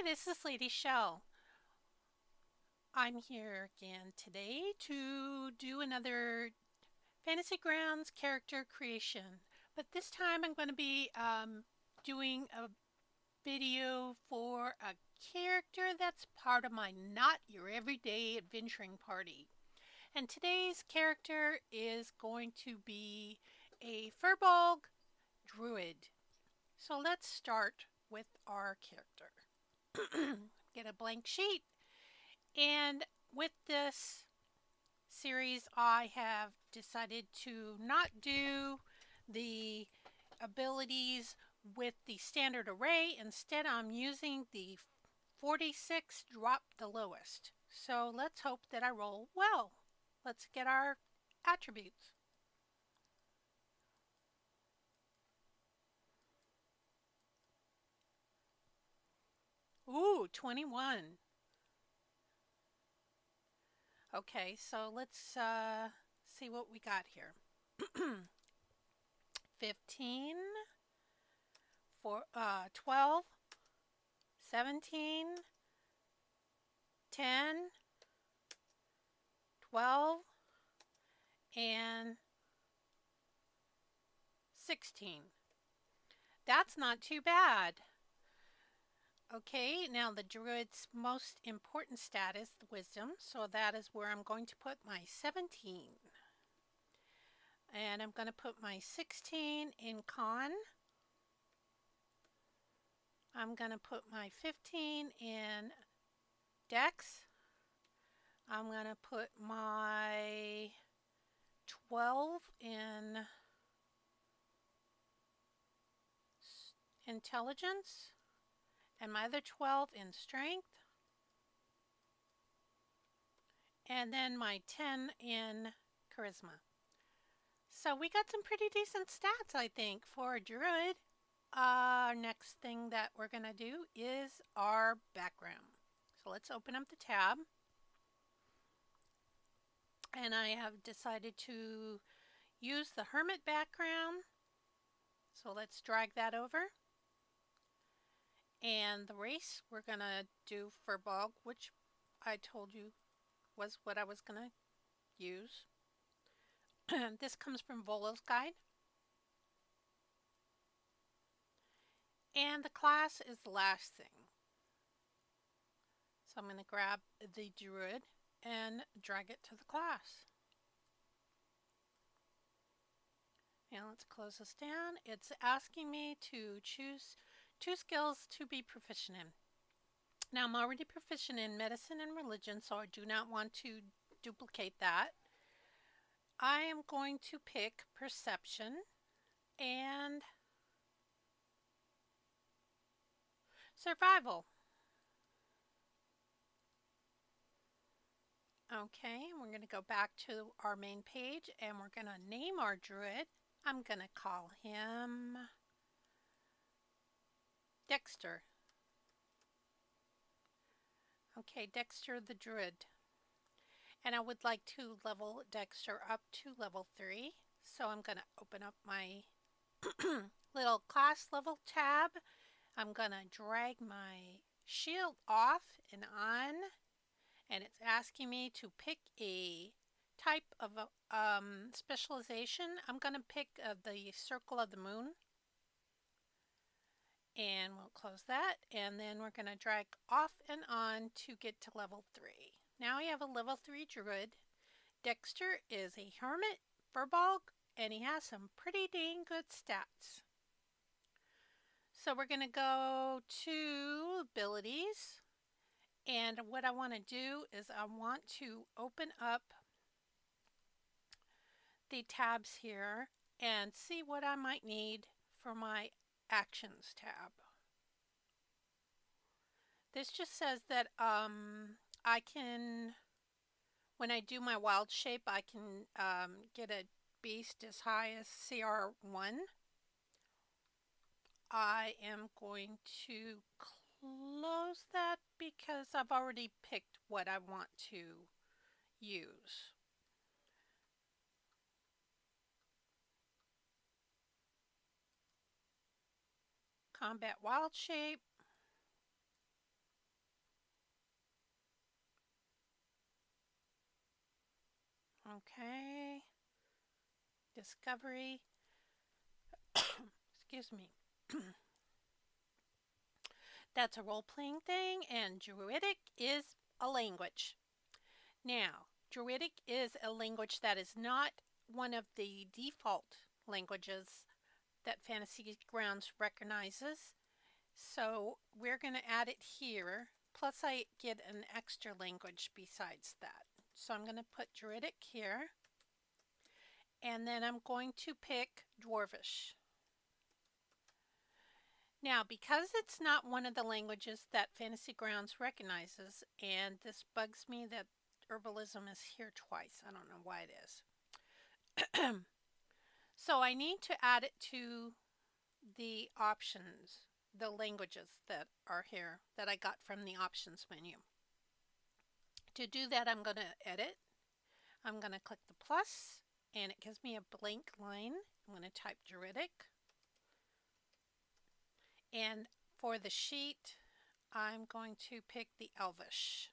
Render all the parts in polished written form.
Hi, this is Lady Shell. I'm here again today to do another Fantasy Grounds character creation. But this time I'm going to be doing a video for a character that's part of my Not Your Everyday Adventuring Party. And today's character is going to be a Firbolg Druid. So let's start with our character. Get a blank sheet. And with this series, I have decided to not do the abilities with the standard array. Instead, I'm using the 46 drop the lowest. So let's hope that I roll well. Let's get our attributes. Ooh, 21. Okay, so let's see what we got here. 15, 12, 17, 10, 12, and 16. That's not too bad. Okay, now the Druid's most important stat is the Wisdom, so that is where I'm going to put my 17. And I'm going to put my 16 in Con. I'm going to put my 15 in Dex. I'm going to put my 12 in Intelligence and my other 12 in Strength. And then my 10 in Charisma. So we got some pretty decent stats, I think, for a Druid. Our next thing that we're going to do is our background. So let's open up the tab. And I have decided to use the Hermit background. So let's drag that over. And the race, we're going to do Firbolg, which I told you was what I was going to use. This comes from Volo's guide. And the class is the last thing. So I'm going to grab the Druid and drag it to the class. And let's close this down. It's asking me to choose 2 skills to be proficient in. Now I'm already proficient in medicine and religion, so I do not want to duplicate that. I am going to pick perception and survival. Okay, we're going to go back to our main page and we're going to name our Druid. I'm going to call him Dexter. Okay, Dexter the Druid. And I would like to level Dexter up to level 3. So I'm going to open up my little class level tab. I'm going to drag my shield off and on. And it's asking me to pick a type of specialization. I'm going to pick the Circle of the Moon. And we'll close that. And then we're going to drag off and on to get to level 3. Now we have a level 3 Druid. Dexter is a Hermit, Firbolg, and he has some pretty dang good stats. So we're going to go to abilities. And what I want to do is I want to open up the tabs here and see what I might need for my actions tab. This just says that I can, when I do my wild shape, I can get a beast as high as CR1. I am going to close that because I've already picked what I want to use. Combat wild shape. Okay. Discovery. Excuse me. That's a role-playing thing, and Druidic is a language. Now, Druidic is a language that is not one of the default languages that Fantasy Grounds recognizes. So we're going to add it here. Plus I get an extra language besides that. So I'm going to put Druidic here. And then I'm going to pick Dwarvish. Now, because it's not one of the languages that Fantasy Grounds recognizes, and this bugs me that herbalism is here twice. I don't know why it is. So I need to add it to the options, the languages that are here that I got from the options menu. To do that, I'm going to edit. I'm going to click the plus, and it gives me a blank line. I'm going to type Druidic. And for the sheet, I'm going to pick the Elvish.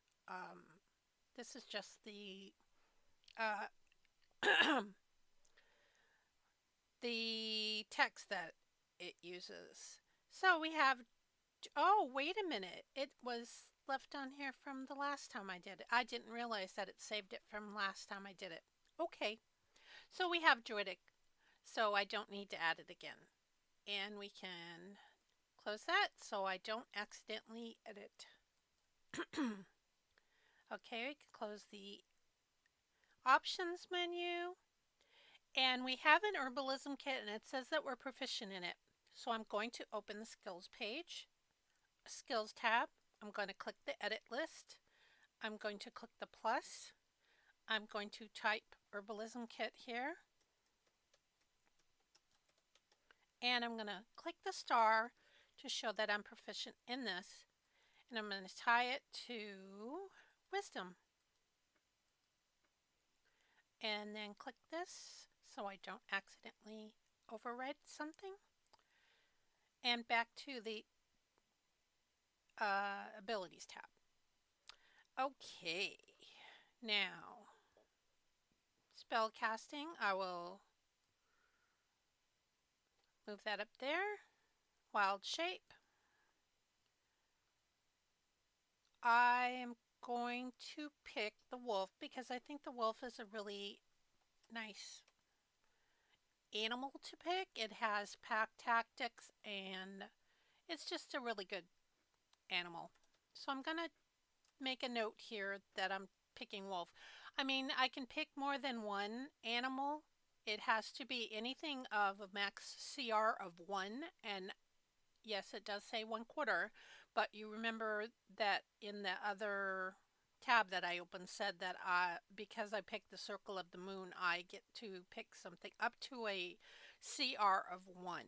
This is just the the text that it uses. So we have, oh, wait a minute. It was left on here from the last time I did it. I didn't realize that it saved it from last time I did it. Okay, so we have Druidic, so I don't need to add it again. And we can close that so I don't accidentally edit. Okay, we can close the options menu. And we have an herbalism kit, and it says that we're proficient in it. So I'm going to open the skills page, skills tab. I'm going to click the edit list. I'm going to click the plus. I'm going to type herbalism kit here. And I'm going to click the star to show that I'm proficient in this. And I'm going to tie it to wisdom. And then click this so I don't accidentally overwrite something. And back to the abilities tab. Okay, now spell casting, I will move that up there. Wild shape. I am going to pick the wolf because I think the wolf is a really nice animal to pick. It has pack tactics and it's just a really good animal. So I'm going to make a note here that I'm picking wolf. I mean, I can pick more than one animal. It has to be anything of a max CR of 1, and yes, it does say 1/4, but you remember that in the other tab that I opened said that because I picked the Circle of the Moon, I get to pick something up to a CR of 1.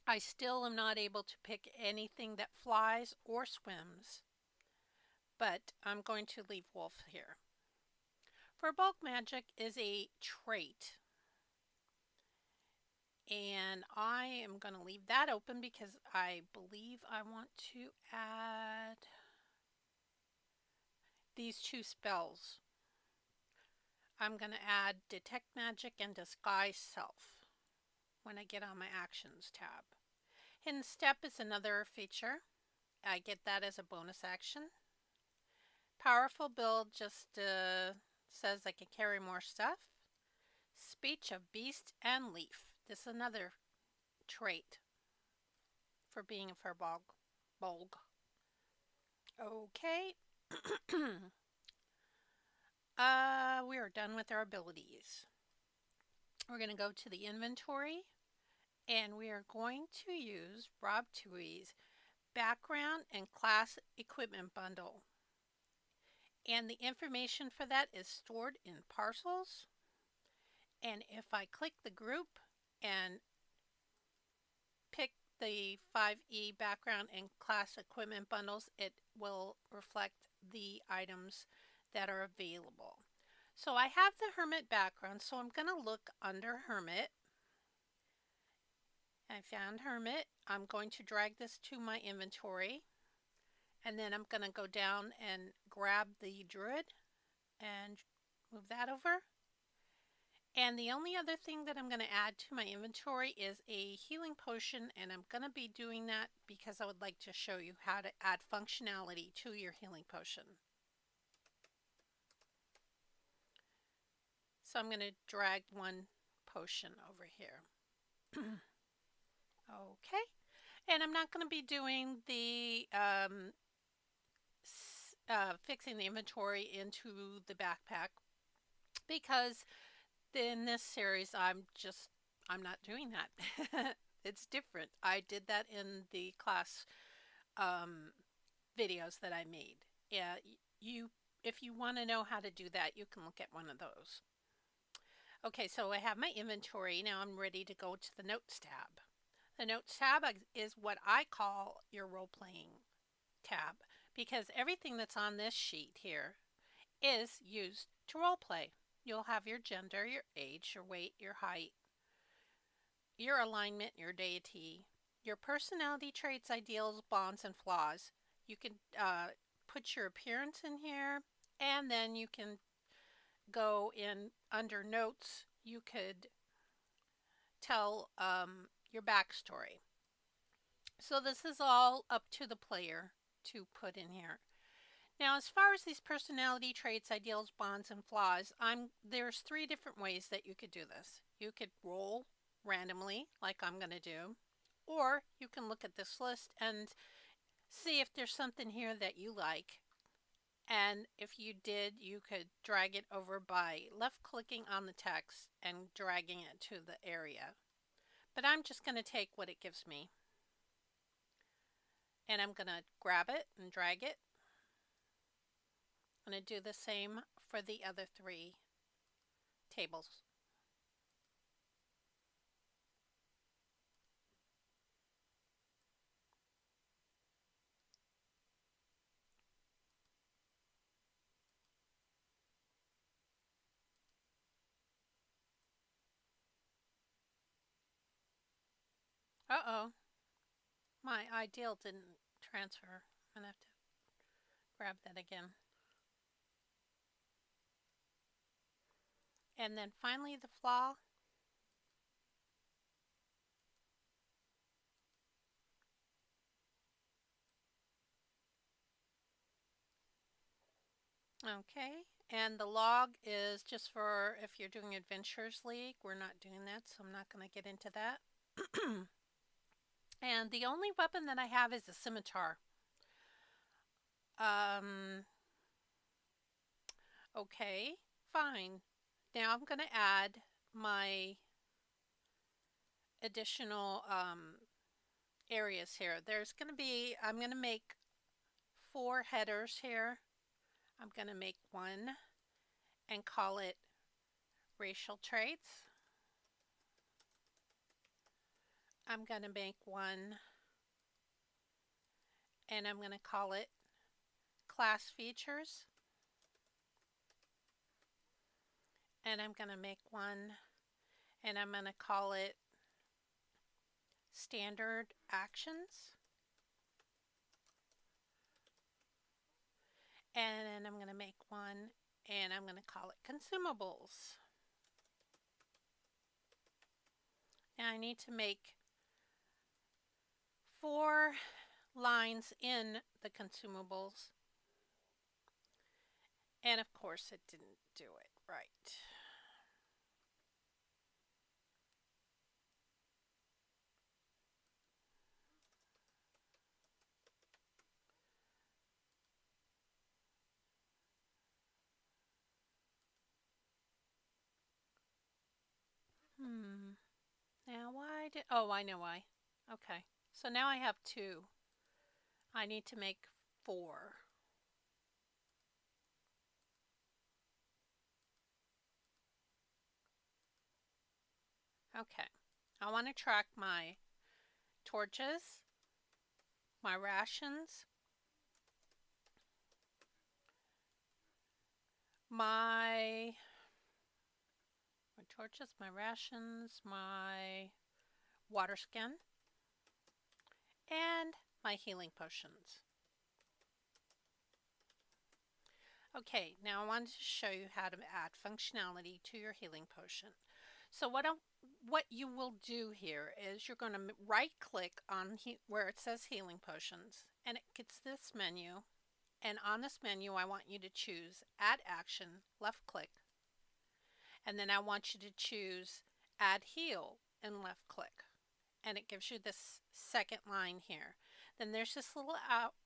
I still am not able to pick anything that flies or swims, but I'm going to leave wolf here. Firbolg magic is a trait, and I am going to leave that open because I believe I want to add these 2 spells. I'm going to add Detect Magic and Disguise Self when I get on my Actions tab. Hidden Step is another feature. I get that as a bonus action. Powerful Build just says I can carry more stuff. Speech of Beast and Leaf. This is another trait for being a Firbolg. Okay. We are done with our abilities. We're going to go to the inventory, and we are going to use Rob Tui's background and class equipment bundle. And the information for that is stored in parcels. And if I click the group and pick the 5e background and class equipment bundles, it will reflect the items that are available. So I have the Hermit background, so I'm going to look under Hermit. I found Hermit. I'm going to drag this to my inventory, and then I'm going to go down and grab the Druid and Move that over. And the only other thing that I'm going to add to my inventory is a healing potion, and I'm going to be doing that because I would like to show you how to add functionality to your healing potion. So I'm going to drag one potion over here. Okay. And I'm not going to be doing the fixing the inventory into the backpack because in this series I'm not doing that. It's different. I did that in the class videos that I made. Yeah, if you want to know how to do that, you can look at one of those. Okay, so I have my inventory. Now I'm ready to go to the Notes tab. The Notes tab is what I call your role-playing tab because everything that's on this sheet here is used to role-play. You'll have your gender, your age, your weight, your height, your alignment, your deity, your personality traits, ideals, bonds, and flaws. You can put your appearance in here, and then you can go in under notes. You could tell your backstory. So this is all up to the player to put in here. Now, as far as these personality traits, ideals, bonds, and flaws, there's 3 different ways that you could do this. You could roll randomly, like I'm going to do, or you can look at this list and see if there's something here that you like. And if you did, you could drag it over by left-clicking on the text and dragging it to the area. But I'm just going to take what it gives me. And I'm going to grab it and drag it. I'm going to do the same for the other 3 tables. Uh-oh. My ideal didn't transfer. I'm going to have to grab that again. And then finally the flaw. Okay, and the log is just for if you're doing Adventures League. We're not doing that, so I'm not going to get into that. And the only weapon that I have is a scimitar. Okay, fine. Now I'm going to add my additional areas here. There's going to be, I'm going to make 4 headers here. I'm going to make one and call it racial traits. I'm going to make one and I'm going to call it class features. And I'm going to make one and I'm going to call it standard actions. And then I'm going to make one and I'm going to call it consumables. Now I need to make 4 lines in the consumables. And of course it didn't do it right. Now why did, oh, I know why. Okay, so now I have 2. I need to make 4. Okay, I want to track my torches, my rations, my torches, my rations, my water skin, and my healing potions. Okay, now I wanted to show you how to add functionality to your healing potion. So what you will do here is you're going to right click on where it says healing potions, and it gets this menu. And on this menu I want you to choose add action, left click, and then I want you to choose add heal and left click, and it gives you this second line here. Then there's this little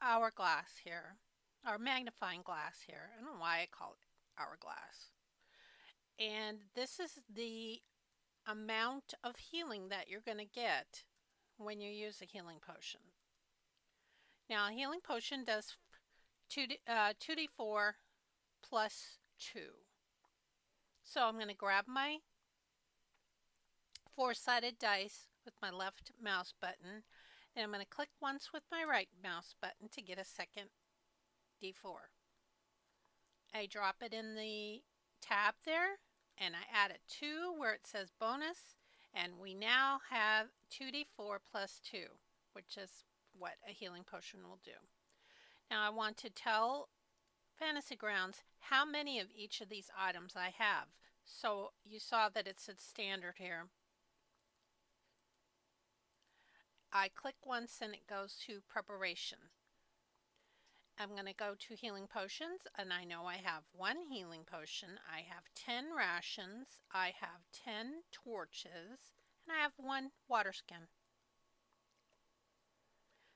hourglass here, or magnifying glass here. I don't know why I call it hourglass. And this is the amount of healing that you're going to get when you use a healing potion. Now, a healing potion does 2d4 plus 2. So I'm going to grab my four-sided dice with my left mouse button, and I'm going to click once with my right mouse button to get a second d4. I drop it in the tab there, and I add a 2 where it says bonus, and we now have 2d4 plus 2, which is what a healing potion will do. Now I want to tell Fantasy Grounds how many of each of these items I have. So you saw that it said standard here. I click once and it goes to preparation. I'm going to go to healing potions, and I know I have 1 healing potion, I have 10 rations, I have 10 torches, and I have 1 water skin.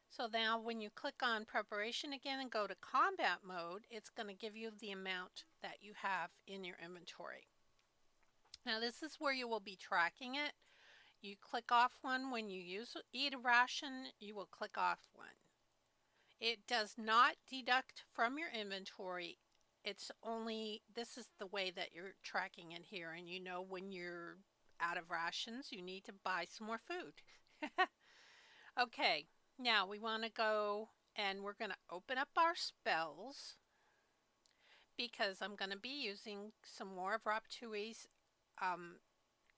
So now when you click on preparation again and go to combat mode, it's going to give you the amount that you have in your inventory. Now this is where you will be tracking it. You click off one when you eat a ration, you will click off one. It does not deduct from your inventory. It's only, this is the way that you're tracking it here, and you know when you're out of rations, you need to buy some more food. Okay, now we want to go and we're going to open up our spells because I'm going to be using some more of Rob Tui's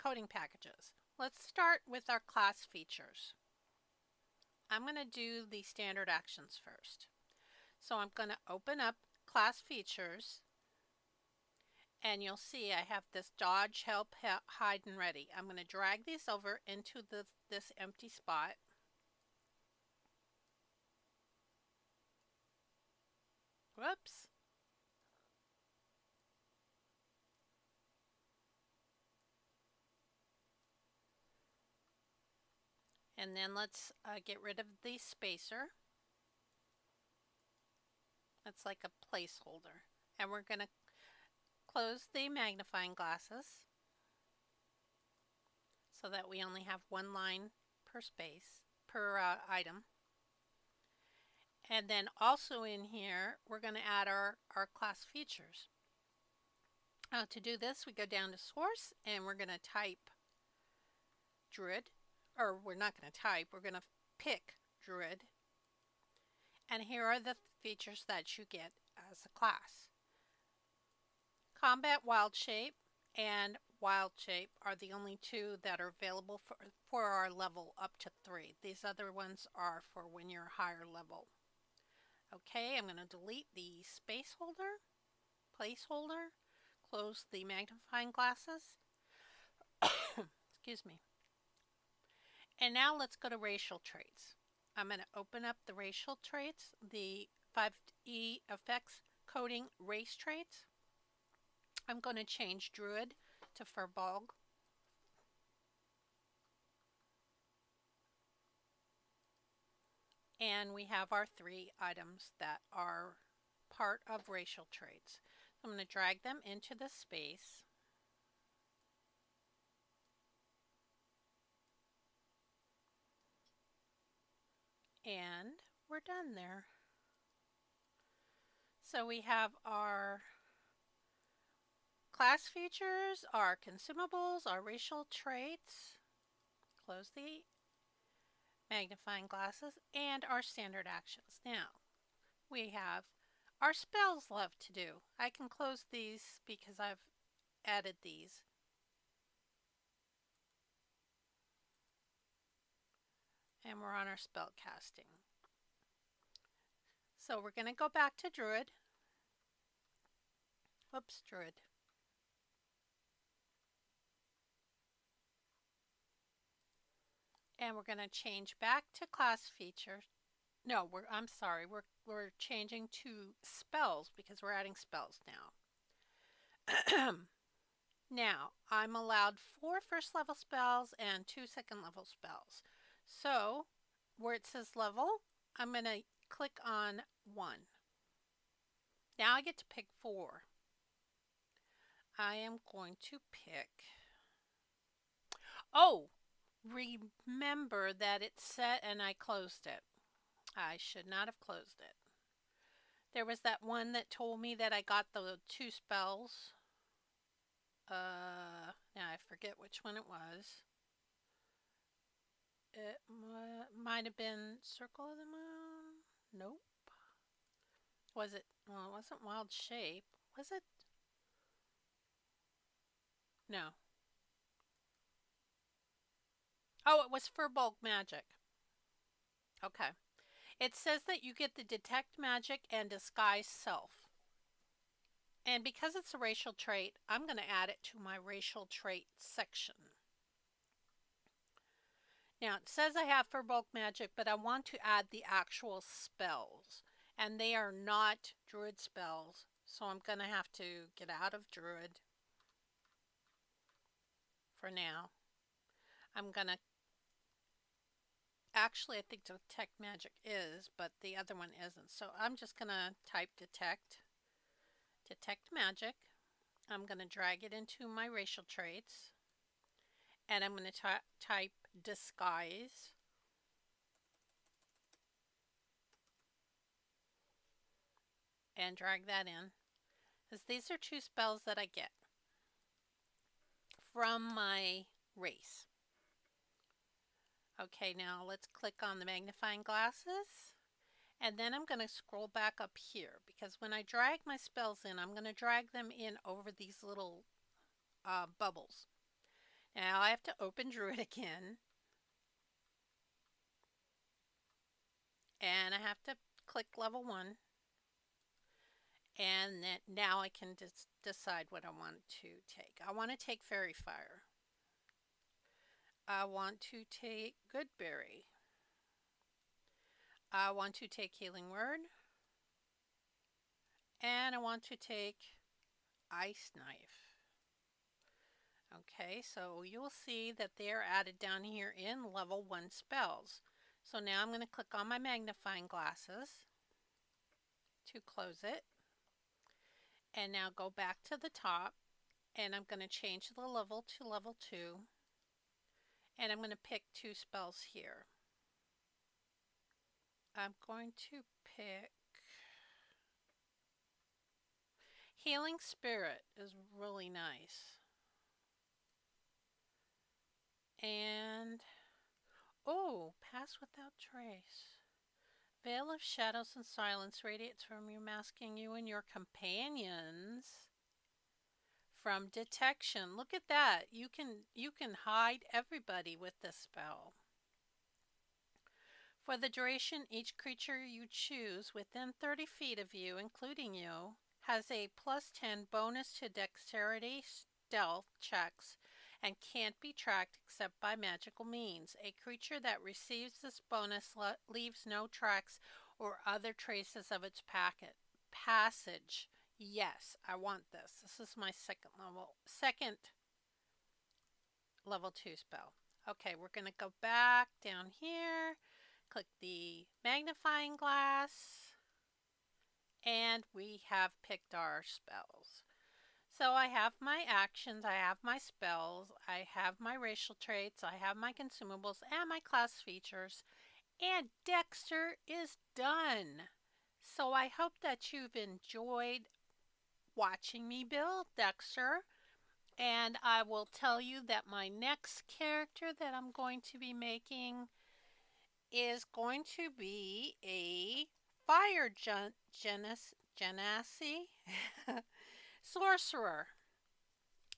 coding packages. Let's start with our class features. I'm going to do the standard actions first. So I'm going to open up class features, and you'll see I have this dodge, help, hide, and ready. I'm going to drag these over into this empty spot. Whoops. And then let's get rid of the spacer. That's like a placeholder. And we're going to close the magnifying glasses so that we only have 1 line per item. And then also in here, we're going to add our class features. To do this, we go down to source and we're going to type Druid, or we're not going to type, we're going to pick Druid. And here are the features that you get as a class. Combat Wild Shape and Wild Shape are the only 2 that are available for our level up to 3. These other ones are for when you're higher level. Okay, I'm going to delete the placeholder, close the magnifying glasses. Excuse me. And now let's go to racial traits. I'm going to open up the racial traits, the 5E effects coding race traits. I'm going to change Druid to Firbolg. And we have our 3 items that are part of racial traits. So I'm going to drag them into the space. And we're done there. So we have our class features, our consumables, our racial traits. Close the magnifying glasses, and our standard actions. Now, we have our spells left to do. I can close these because I've added these. And we're on our spell casting. So we're going to go back to Druid. Whoops, Druid. And we're going to change back to class features. No, I'm sorry. We're changing to spells because we're adding spells now. Now, I'm allowed 4 first level spells and 2 second level spells. So, where it says level, I'm going to click on 1. Now I get to pick 4. I am going to pick... Oh, remember that it's set and I closed it. I should not have closed it. There was that one that told me that I got the 2 spells. Now I forget which one it was. It might have been Circle of the Moon. Nope. Was it? Well, it wasn't Wild Shape. Was it? No. Oh, it was Firbolg Magic. Okay. It says that you get the Detect Magic and Disguise Self. And because it's a racial trait, I'm going to add it to my racial trait section. Now, it says I have Firbolg Magic, but I want to add the actual spells. And they are not Druid spells, so I'm going to have to get out of Druid for now. I'm going to... Actually, I think Detect Magic is, but the other one isn't. So I'm just going to type Detect Magic. I'm going to drag it into my racial traits. And I'm going to type Disguise. And drag that in. Because these are 2 spells that I get from my race. Okay, now let's click on the magnifying glasses. And then I'm going to scroll back up here. Because when I drag my spells in, I'm going to drag them in over these little bubbles. Now I have to open Druid again. And I have to click level 1. And then now I can decide what I want to take. I want to take Fairy Fire. I want to take Goodberry. I want to take Healing Word. And I want to take Ice Knife. Okay, so you'll see that they are added down here in level 1 spells. So now I'm going to click on my magnifying glasses to close it. And now go back to the top, and I'm going to change the level to level 2. And I'm going to pick 2 spells here. I'm going to pick Healing Spirit is really nice. And, oh, Pass Without Trace. Veil of Shadows and Silence radiates from you, masking you and your companions from detection. Look at that. You can hide everybody with this spell. For the duration, each creature you choose within 30 feet of you, including you, has a +10 bonus to dexterity stealth checks and can't be tracked except by magical means. A creature that receives this bonus leaves no tracks or other traces of its passage. Yes, I want this. This is my second level 2 spell. Okay, we're going to go back down here, click the magnifying glass, and we have picked our spells. So I have my actions, I have my spells, I have my racial traits, I have my consumables, and my class features, and Dexter is done. So I hope that you've enjoyed watching me build Dexter, and I will tell you that my next character that I'm going to be making is going to be a fire genasi sorcerer.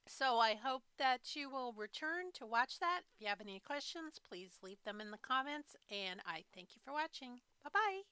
So I hope that you will return to watch that. If you have any questions, please leave them in the comments, and I thank you for watching. Bye-bye.